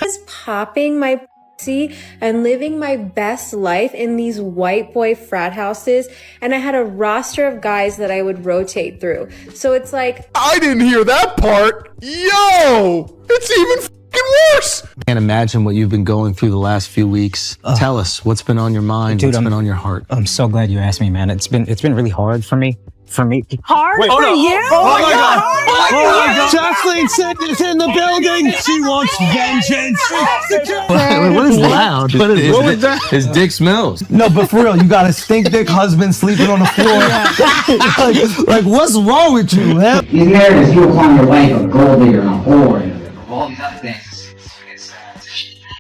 was popping my pussy and living my best life in these white boy frat houses, and I had a roster of guys that I would rotate through. So it's like, I didn't hear that part. Yo, it's even fucking worse. Can't imagine what you've been going through the last few weeks. Tell us what's been on your mind, Dude, what's been on your heart. I'm so glad you asked me, man. It's been really hard for me. Hard for you? Oh my God. Oh my God. Jocelyn Sitton's in the building. She wants vengeance. What is loud? What was that? His dick smells. No, but for real, you got a stink dick husband sleeping on the floor. like, what's wrong with you, man? These narratives, you will call your wife a gold digger and a whore and all these other things.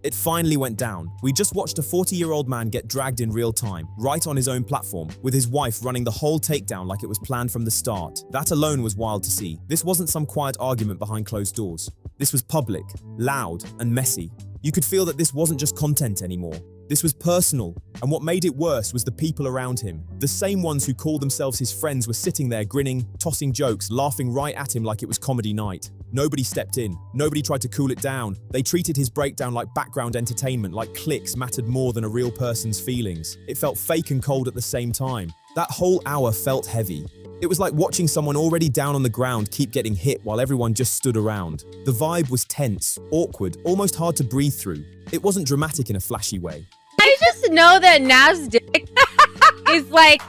It finally went down. We just watched a 40-year-old man get dragged in real time, right on his own platform, with his wife running the whole takedown like it was planned from the start. That alone was wild to see. This wasn't some quiet argument behind closed doors. This was public, loud, and messy. You could feel that this wasn't just content anymore. This was personal, and what made it worse was the people around him. The same ones who called themselves his friends were sitting there grinning, tossing jokes, laughing right at him like it was comedy night. Nobody stepped in. Nobody tried to cool it down. They treated his breakdown like background entertainment, like clicks mattered more than a real person's feelings. It felt fake and cold at the same time. That whole hour felt heavy. It was like watching someone already down on the ground keep getting hit while everyone just stood around. The vibe was tense, awkward, almost hard to breathe through. It wasn't dramatic in a flashy way. I just know that Nav's dick is like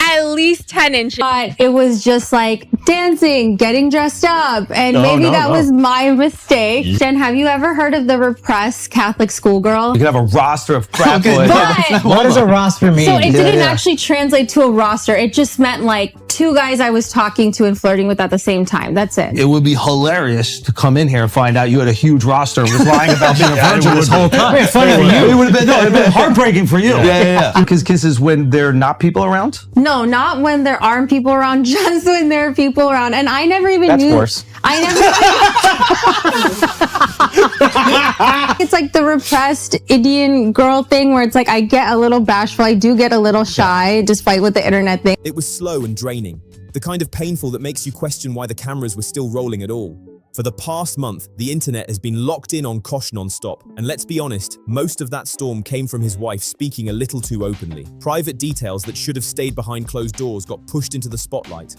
at least 10 inches. but it was just like dancing, getting dressed up, and maybe that was my mistake. Jen, have you ever heard of the repressed Catholic schoolgirl? You could have a roster of frat boys. But What does a roster mean? so it didn't actually translate to a roster. It just meant like two guys I was talking to and flirting with at the same time. That's it. It would be hilarious to come in here and find out you had a huge roster and was lying about being a virgin this whole time. Wait, funny for you. It would have been heartbreaking for you. Yeah. Because kisses when there are not people around? No, not when there aren't people around, just when there are people around. And I never even That's knew. worse. I never. It's like the repressed Indian girl thing where it's like I get a little bashful. I do get a little shy, despite what the internet thinks. It was slow and draining, the kind of painful that makes you question why the cameras were still rolling at all. For the past month, the internet has been locked in on Kosh non-stop, and let's be honest, most of that storm came from his wife speaking a little too openly. Private details that should have stayed behind closed doors got pushed into the spotlight.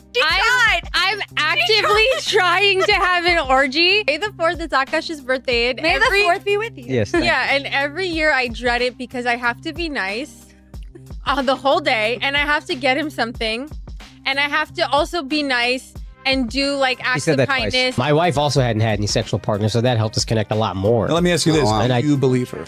I'm actively trying to have an orgy. May the 4th is Akaash's birthday. And May the 4th be with you. Yes. Yeah, and every year I dread it because I have to be nice the whole day, and I have to get him something, and I have to also be nice and do like acts of kindness. My wife also hadn't had any sexual partners, so that helped us connect a lot more. Now, let me ask you this. And Do you believe her?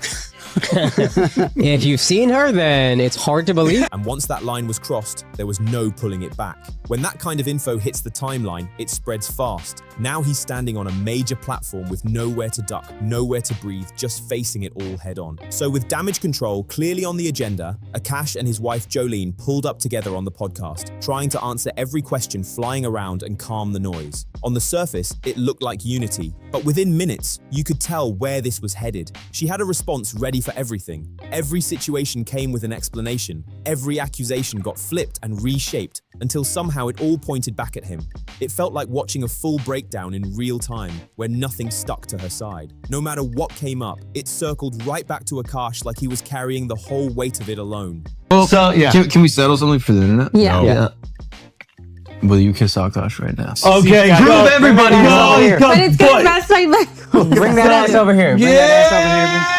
If you've seen her, then it's hard to believe. And once that line was crossed, there was no pulling it back. When that kind of info hits the timeline, it spreads fast. Now he's standing on a major platform with nowhere to duck, nowhere to breathe, just facing it all head on. So with damage control clearly on the agenda, Akaash and his wife Jolene pulled up together on the podcast, trying to answer every question flying around and calm the noise. On the surface, it looked like unity, but within minutes, you could tell where this was headed. She had a response ready for everything. Every situation came with an explanation. Every accusation got flipped and reshaped until somehow it all pointed back at him. It felt like watching a full breakdown in real time where nothing stuck to her side. No matter what came up, it circled right back to Akaash like he was carrying the whole weight of it alone. Well, can we settle something for the internet? Yeah. Yeah. Will you kiss Akaash right now? Okay, prove everybody wrong. But it's gonna mess my leg. Bring that ass over here. Bring that ass over here.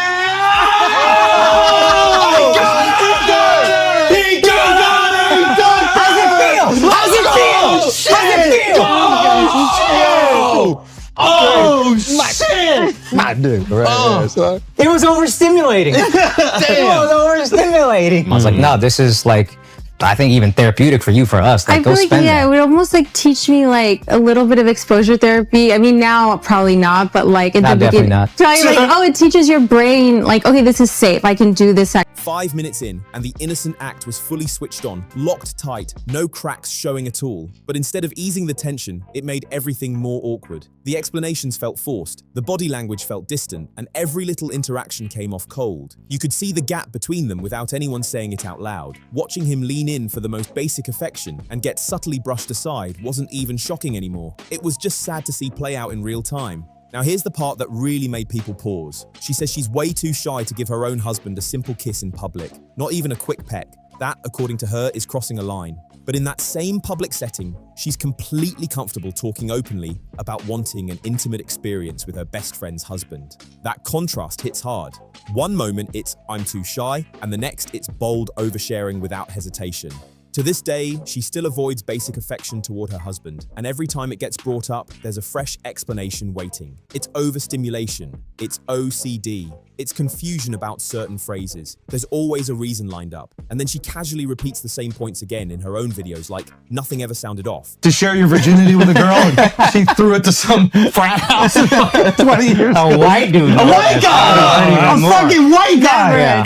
Oh shit! My dude. Oh. It was overstimulating. It was overstimulating. I was like, no, this is like, I think even therapeutic for you, for us. Like, I feel like, yeah, it would almost like teach me like a little bit of exposure therapy. I mean, now probably not, but like at the beginning. Not. So like, oh, it teaches your brain like, okay, this is safe. I can do this. 5 minutes in, and the innocent act was fully switched on, locked tight, no cracks showing at all. But instead of easing the tension, it made everything more awkward. The explanations felt forced, the body language felt distant, and every little interaction came off cold. You could see the gap between them without anyone saying it out loud. Watching him lean in for the most basic affection and get subtly brushed aside wasn't even shocking anymore. It was just sad to see play out in real time. Now here's the part that really made people pause. She says she's way too shy to give her own husband a simple kiss in public, not even a quick peck. That, according to her, is crossing a line. But in that same public setting, she's completely comfortable talking openly about wanting an intimate experience with her best friend's husband. That contrast hits hard. One moment it's "I'm too shy," and the next it's bold oversharing without hesitation. To this day, she still avoids basic affection toward her husband, and every time it gets brought up, there's a fresh explanation waiting. It's overstimulation, it's OCD, it's confusion about certain phrases. There's always a reason lined up, and then she casually repeats the same points again in her own videos, like nothing ever sounded off. To share your virginity with a girl, and she threw it to some frat house in fucking 20 years ago. A white dude. A white guy! A fucking white guy! Never.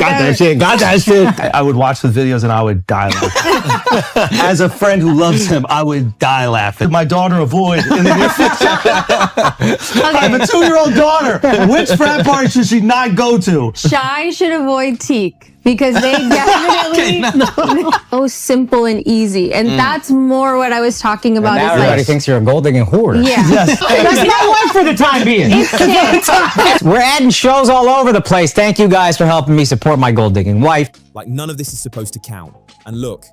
Got that shit. I would watch the videos and I would die laughing. As a friend who loves him, I would die laughing. My daughter avoid in the near future. I have a 2-year-old daughter. Which frat party should she not go to? Shy should avoid teak because they definitely so simple and easy, and that's more what I was talking about. Now everybody thinks you're a gold digging whore. Yeah, Yes. That's my wife for the time being. We're adding shows all over the place. Thank you guys for helping me support my gold digging wife. Like none of this is supposed to count. And look,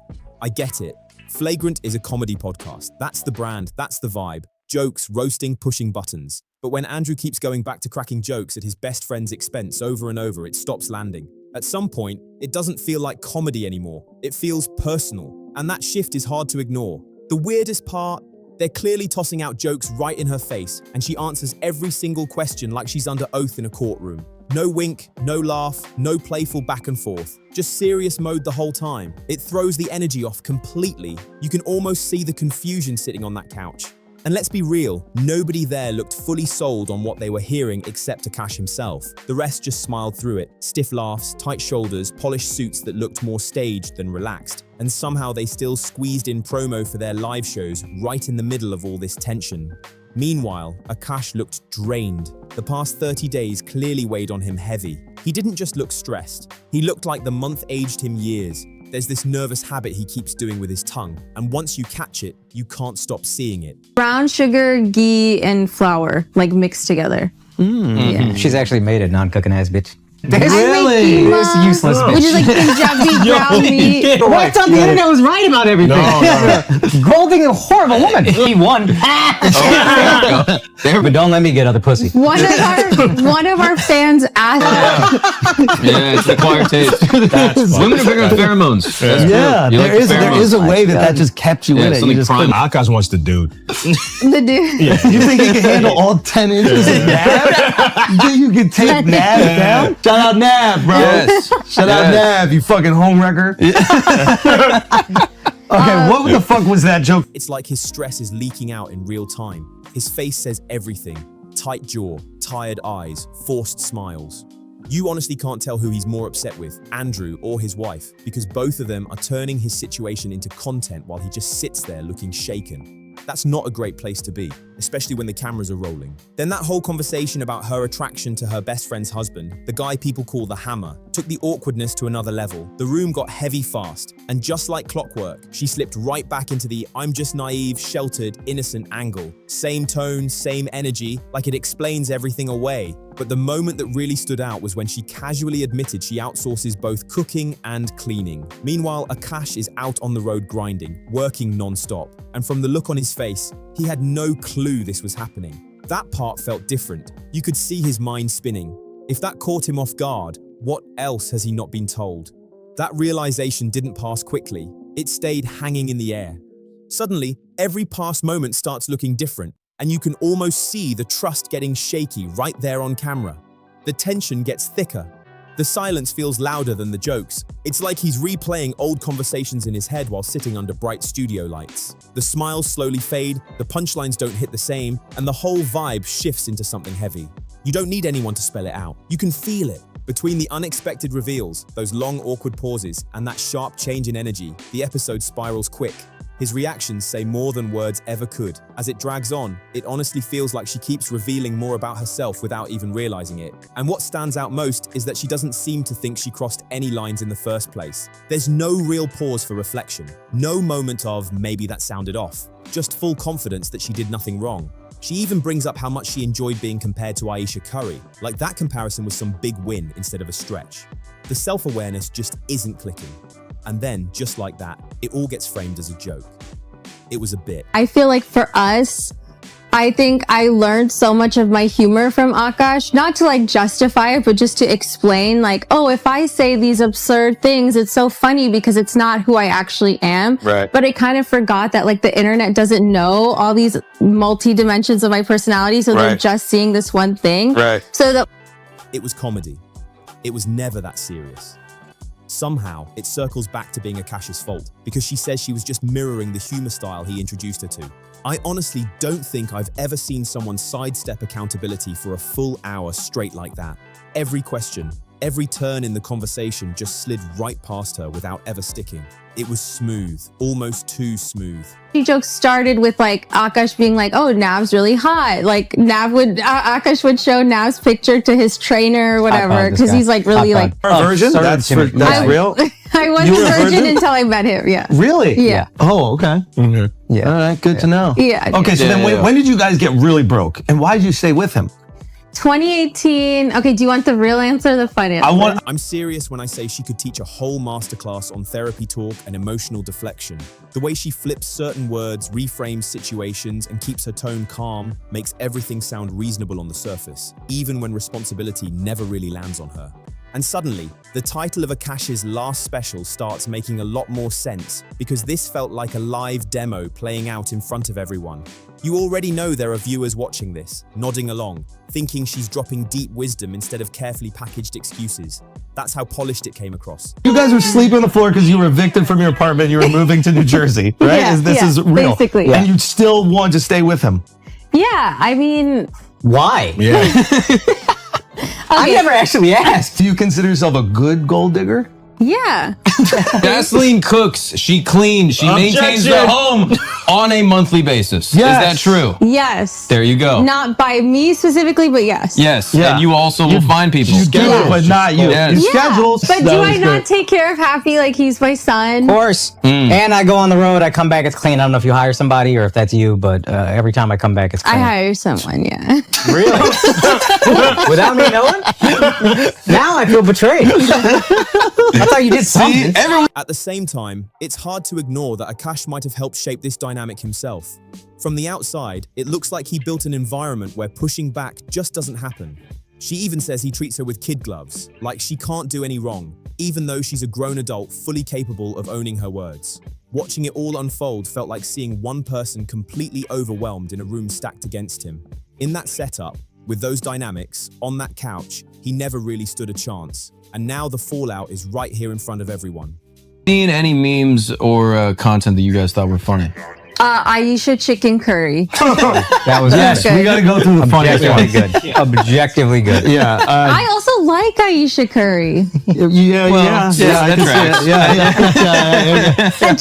I get it. Flagrant is a comedy podcast. That's the brand, that's the vibe. Jokes, roasting, pushing buttons. But when Andrew keeps going back to cracking jokes at his best friend's expense over and over, it stops landing. At some point, it doesn't feel like comedy anymore. It feels personal. And that shift is hard to ignore. The weirdest part, they're clearly tossing out jokes right in her face, and she answers every single question like she's under oath in a courtroom. No wink, no laugh, no playful back and forth. Just serious mode the whole time. It throws the energy off completely. You can almost see the confusion sitting on that couch. And let's be real, nobody there looked fully sold on what they were hearing except Akaash himself. The rest just smiled through it. Stiff laughs, tight shoulders, polished suits that looked more staged than relaxed. And somehow they still squeezed in promo for their live shows right in the middle of all this tension. Meanwhile, Akaash looked drained. The past 30 days clearly weighed on him heavy. He didn't just look stressed. He looked like the month aged him years. There's this nervous habit he keeps doing with his tongue, and once you catch it, you can't stop seeing it. brown sugar, ghee, and flour like mixed together. Yeah. She's actually made a non-cooking ass bitch. Really? This useless bitch. Which is like Punjabi brown meat. What's on the internet was right about everything. Golding a horrible woman. He won. But don't let me get other pussy. One of our fans asked. Yeah, it's acquired taste. Women are bigger on pheromones. Yeah, You like there the is a pheromones. way that just kept you in it. You something just prime. Akaash wants the dude. The dude. You think you can handle all 10 inches of Nav? You think you can take Nav down? Shout out Nav, bro. Yes. Shout out Nav, you fucking homewrecker. Okay, what the fuck was that joke? It's like his stress is leaking out in real time. His face says everything. Tight jaw, tired eyes, forced smiles. You honestly can't tell who he's more upset with, Andrew or his wife, because both of them are turning his situation into content while he just sits there looking shaken. That's not a great place to be, especially when the cameras are rolling. Then that whole conversation about her attraction to her best friend's husband, the guy people call the Hammer, took the awkwardness to another level. The room got heavy fast, and just like clockwork, she slipped right back into the "I'm just naive, sheltered, innocent" angle. Same tone, same energy, like it explains everything away. But the moment that really stood out was when she casually admitted she outsources both cooking and cleaning. Meanwhile, Akaash is out on the road grinding, working non-stop. And from the look on his face, he had no clue this was happening. That part felt different. You could see his mind spinning. If that caught him off guard, what else has he not been told? That realization didn't pass quickly. It stayed hanging in the air. Suddenly, every past moment starts looking different, and you can almost see the trust getting shaky right there on camera. The tension gets thicker. The silence feels louder than the jokes. It's like he's replaying old conversations in his head while sitting under bright studio lights. The smiles slowly fade, the punchlines don't hit the same, and the whole vibe shifts into something heavy. You don't need anyone to spell it out. You can feel it. Between the unexpected reveals, those long awkward pauses, and that sharp change in energy, the episode spirals quick. His reactions say more than words ever could. As it drags on, it honestly feels like she keeps revealing more about herself without even realizing it. And what stands out most is that she doesn't seem to think she crossed any lines in the first place. There's no real pause for reflection. No moment of, maybe that sounded off. Just full confidence that she did nothing wrong. She even brings up how much she enjoyed being compared to Ayesha Curry, like that comparison was some big win instead of a stretch. The self-awareness just isn't clicking. And then, just like that, it all gets framed as a joke. It was a bit. I feel like for us, I think I learned so much of my humor from Akaash, not to like justify it, but just to explain like, oh, if I say these absurd things, it's so funny because it's not who I actually am. Right. But I kind of forgot that like the internet doesn't know all these multi-dimensions of my personality. So they're Right. just seeing this one thing. Right. So that It was comedy. It was never that serious. Somehow, it circles back to being Akaash's fault because she says she was just mirroring the humor style he introduced her to. I honestly don't think I've ever seen someone sidestep accountability for a full hour straight like that. Every question, every turn in the conversation just slid right past her without ever sticking. It was smooth, almost too smooth. jokes started with like Akaash being like, oh, Nav's really hot. Like Akaash would show Nav's picture to his trainer or whatever because he's like really like virgin. That's real. I wasn't virgin until I met him. Yeah. Really? Yeah. Oh, okay. Yeah. All right. Good to know. Yeah. Okay. So then, when did you guys get really broke, and why did you stay with him? 2018. Okay. Do you want the real answer or the fun answer? I'm serious when I say she could teach a whole masterclass on therapy talk and emotional deflection. The way she flips certain words, reframes situations, and keeps her tone calm makes everything sound reasonable on the surface, even when responsibility never really lands on her. And suddenly, the title of Akaash's last special starts making a lot more sense because this felt like a live demo playing out in front of everyone. You already know there are viewers watching this, nodding along, thinking she's dropping deep wisdom instead of carefully packaged excuses. That's how polished it came across. You guys were sleeping on the floor because you were evicted from your apartment. You were moving to New Jersey, right? Yeah, This is real. basically. And you still want to stay with him. Yeah. I mean, Why? Yeah. I never actually asked. Do you consider yourself a good gold digger? yeah. Gasoline cooks, she cleans, she maintains the home on a monthly basis. Yes. Is that true? Yes. There you go. Not by me specifically, but yes. Yes. Yeah. And you also will find people. You do it, but not you. Yes. You schedule. But do I not take care of Happy like he's my son? Of course. And I go on the road, I come back, it's clean. I don't know if you hire somebody or if that's you, but every time I come back, it's clean. I hire someone, yeah. Really? Without me knowing? Now I feel betrayed. I thought you did something. At the same time, it's hard to ignore that Akaash might have helped shape this dynamic himself. From the outside, it looks like he built an environment where pushing back just doesn't happen. She even says he treats her with kid gloves, like she can't do any wrong, even though she's a grown adult fully capable of owning her words. Watching it all unfold felt like seeing one person completely overwhelmed in a room stacked against him. In that setup, with those dynamics, on that couch, he never really stood a chance. And now the fallout is right here in front of everyone. Seen any memes or content that you guys thought were funny? Ayesha chicken curry. That was We got to go through the funniest one. Objectively good. Objectively good. Yeah. I also like Ayesha curry. Yeah. that tracks.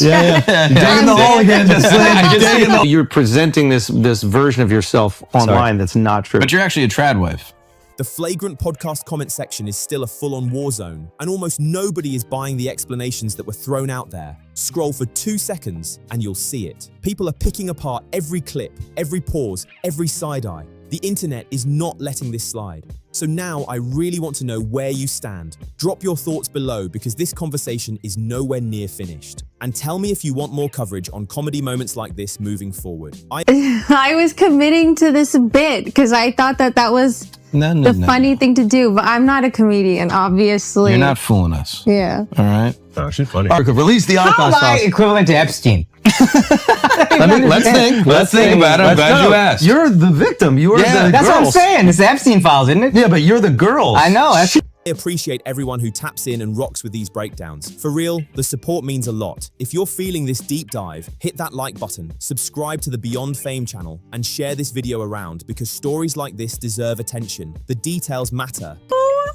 Yeah. Digging the hole again. Digging the- You're presenting this version of yourself online that's not true. But you're actually a trad wife. The flagrant podcast comment section is still a full-on war zone, and almost nobody is buying the explanations that were thrown out there. Scroll for 2 seconds and you'll see it. People are picking apart every clip, every pause, every side-eye. The internet is not letting this slide. So now I really want to know where you stand. Drop your thoughts below because this conversation is nowhere near finished. And tell me if you want more coverage on comedy moments like this moving forward. I was committing to this bit because I thought that was the funny thing to do, but I'm not a comedian, obviously. You're not fooling us. Yeah. All right. Oh, she's funny. Release the How Akaash am I sauce. equivalent to Epstein? Let's think. Let's think about it. I'm glad you asked. You're the victim. You are the That's what I'm girls. saying. It's the Epstein files, isn't it? Yeah, but you're the girls. I know. I appreciate everyone who taps in and rocks with these breakdowns. For real, the support means a lot. If you're feeling this deep dive, hit that like button, subscribe to the Beyond Fame channel, and share this video around because stories like this deserve attention. The details matter. Oh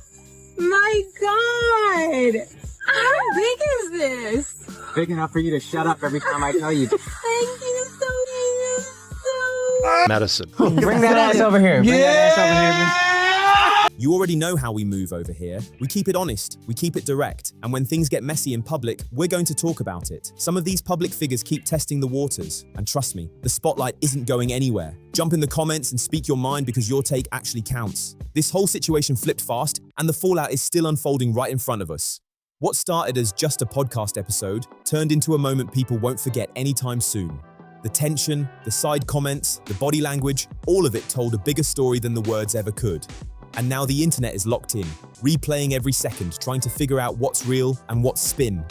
my God! How big is this? Big enough for you to shut up every time I tell you. Thank you so much. Medicine. Bring that ass over here. Bring that ass over here. You already know how we move over here. We keep it honest, we keep it direct, and when things get messy in public, we're going to talk about it. Some of these public figures keep testing the waters, and trust me, the spotlight isn't going anywhere. Jump in the comments and speak your mind because your take actually counts. This whole situation flipped fast, and the fallout is still unfolding right in front of us. What started as just a podcast episode turned into a moment people won't forget anytime soon. The tension, the side comments, the body language, all of it told a bigger story than the words ever could. And now the internet is locked in, replaying every second, trying to figure out what's real and what's spin.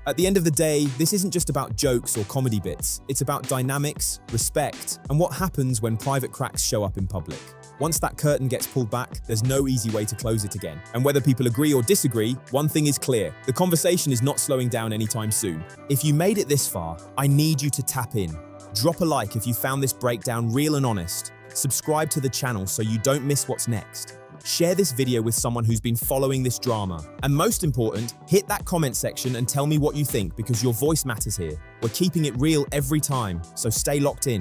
At the end of the day, this isn't just about jokes or comedy bits. It's about dynamics, respect, and what happens when private cracks show up in public. Once that curtain gets pulled back, there's no easy way to close it again. And whether people agree or disagree, one thing is clear. The conversation is not slowing down anytime soon. If you made it this far, I need you to tap in. Drop a like if you found this breakdown real and honest. Subscribe to the channel so you don't miss what's next. Share this video with someone who's been following this drama. And most important, hit that comment section and tell me what you think because your voice matters here. We're keeping it real every time, so stay locked in.